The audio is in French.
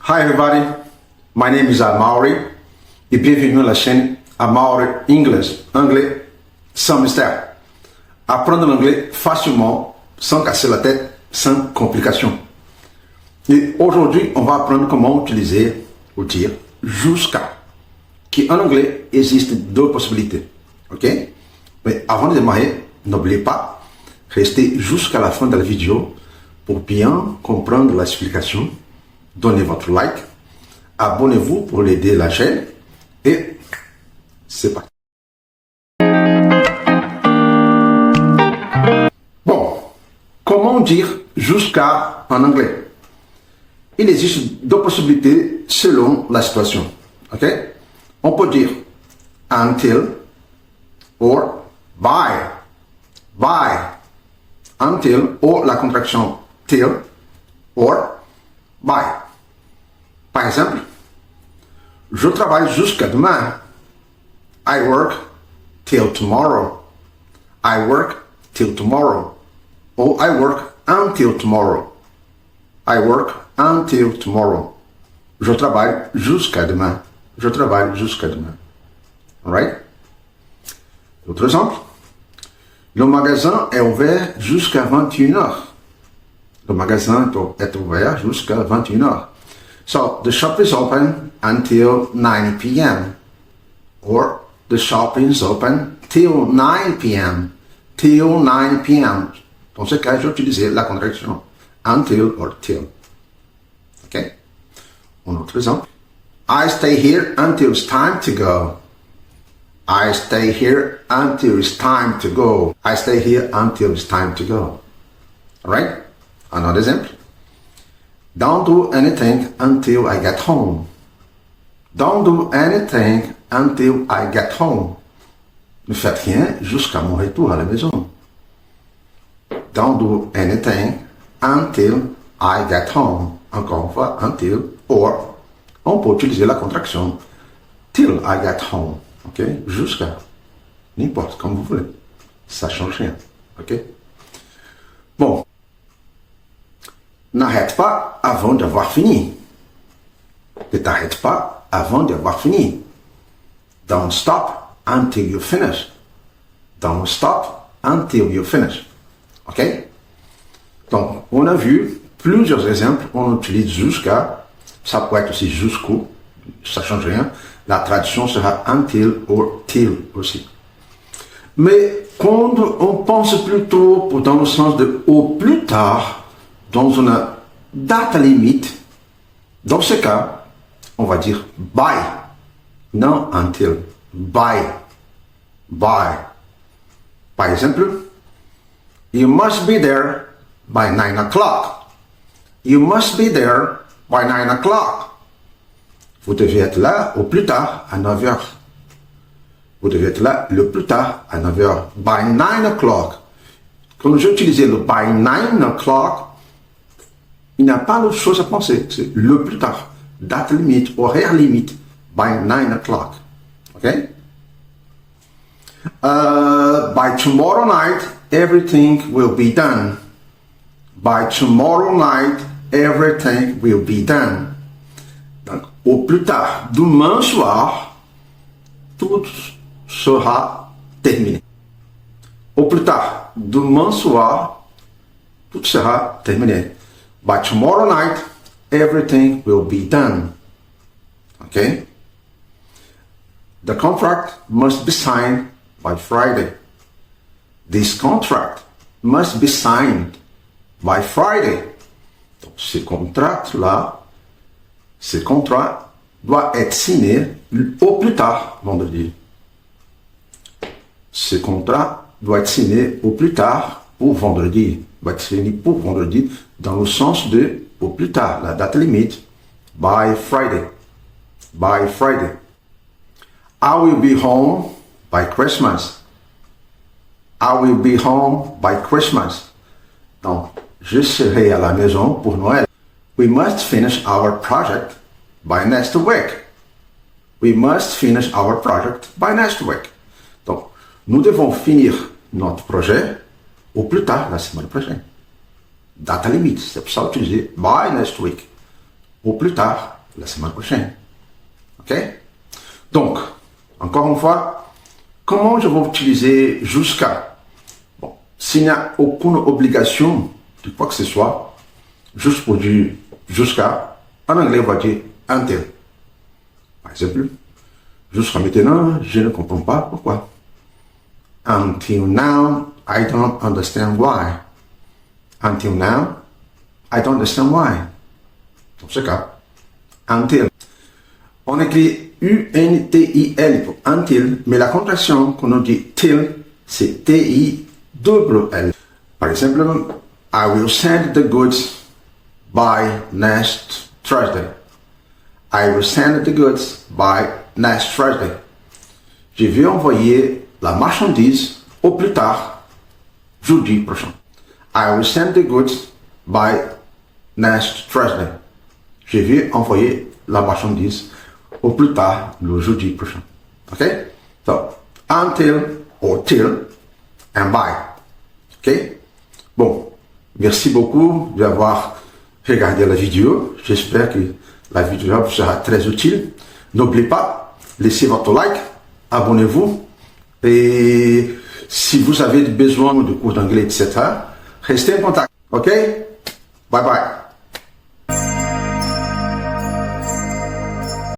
Hi everybody, my name is Amaury et bienvenue à la chaîne amauryenglish, anglais sans mystère. Apprendre l'anglais facilement, sans casser la tête, sans complications. Et aujourd'hui, on va apprendre comment utiliser ou dire jusqu'à, qui en anglais existe deux possibilités. Ok? Mais avant de démarrer, n'oubliez pas, restez jusqu'à la fin de la vidéo pour bien comprendre l'explication. Donnez votre like, abonnez-vous pour aider la chaîne et c'est parti. Bon, comment dire jusqu'à en anglais? Il existe deux possibilités selon la situation. Ok? On peut dire until or by. By. Until ou la contraction till or by. Par exemple, je travaille jusqu'à demain. I work till tomorrow. I work till tomorrow. Or I work until tomorrow. I work until tomorrow. Je travaille jusqu'à demain. Je travaille jusqu'à demain. Alright? Autre exemple. Le magasin est ouvert jusqu'à 21h. Le magasin est ouvert jusqu'à 21h. So, the shop is open until 9 p.m. Or, the shop is open till 9 p.m. Till 9 p.m. Dans ce cas, j'ai utilisé la contraction until or till. Ok? Un autre exemple. I stay here until it's time to go. I stay here until it's time to go. I stay here until it's time to go. Alright? Another example. Don't do anything until I get home. Don't do anything until I get home. Ne faites rien jusqu'à mon retour à la maison. Don't do anything until I get home. Encore une fois, until, or, on peut utiliser la contraction till I get home. Ok? Jusqu'à. N'importe, comme vous voulez. Ça change rien. Ok? Bon. N'arrête pas avant d'avoir fini. Ne t'arrête pas avant d'avoir fini. Don't stop until you finish. Don't stop until you finish. Ok? Donc, on a vu plusieurs exemples. On utilise jusqu'à. Ça peut être aussi jusqu'au. Ça change rien. La traduction sera until or till aussi. Mais quand on pense plutôt dans le sens de au plus tard, dans une date limite, dans ce cas, on va dire by, non until, by, by. Par exemple, you must be there by 9 o'clock. You must be there by 9 o'clock. Vous devez être là au plus tard à 9 heures. Vous devez être là le plus tard à 9 heures. By 9 o'clock. Quand j'ai utilisé le by 9 o'clock, il n'y a pas d'autre chose à penser. C'est le plus tard. Date limite, horaire limite. By 9 o'clock. OK? By tomorrow night, everything will be done. By tomorrow night, everything will be done. Donc, au plus tard, demain soir, tout sera terminé. Au plus tard, demain soir, tout sera terminé. By tomorrow night, everything will be done. Okay? The contract must be signed by Friday. This contract must be signed by Friday. Donc, ce contrat doit être signé au plus tard vendredi. Ce contrat doit être signé au plus tard pour vendredi. Doit être signé pour vendredi dans le sens de au plus tard, la date limite, by Friday. By Friday. I will be home by Christmas. I will be home by Christmas. Donc, je serai à la maison pour Noël. We must finish our project by next week. We must finish our project by next week. Donc, nous devons finir notre projet au plus tard la semaine prochaine. Date limite, c'est pour ça utiliser by next week. au plus tard la semaine prochaine. Ok? Donc, encore une fois, comment je vais utiliser jusqu'à? Bon, s'il n'y a aucune obligation de quoi que ce soit, juste pour dire jusqu'à, en anglais, on va dire until. Par exemple, jusqu'à maintenant, je ne comprends pas pourquoi. Until now, I don't understand why. Until now, I don't understand why. Dans ce cas, until. On écrit U-N-T-I-L pour until, mais la contraction qu'on dit till, c'est T-I-L-L. Par exemple, I will send the goods by next Thursday. I will send the goods by next Thursday. Je vais envoyer la marchandise au plus tard, jeudi prochain. I will send the goods by next Thursday. Je vais envoyer la marchandise au plus tard le jeudi prochain. Ok? So, until or till and by. Ok? Bon, merci beaucoup d'avoir regardé la vidéo. J'espère que la vidéo vous sera très utile. N'oubliez pas, laissez votre like, abonnez-vous et si vous avez besoin de cours d'anglais, etc., restez en contact. Ok? Bye bye.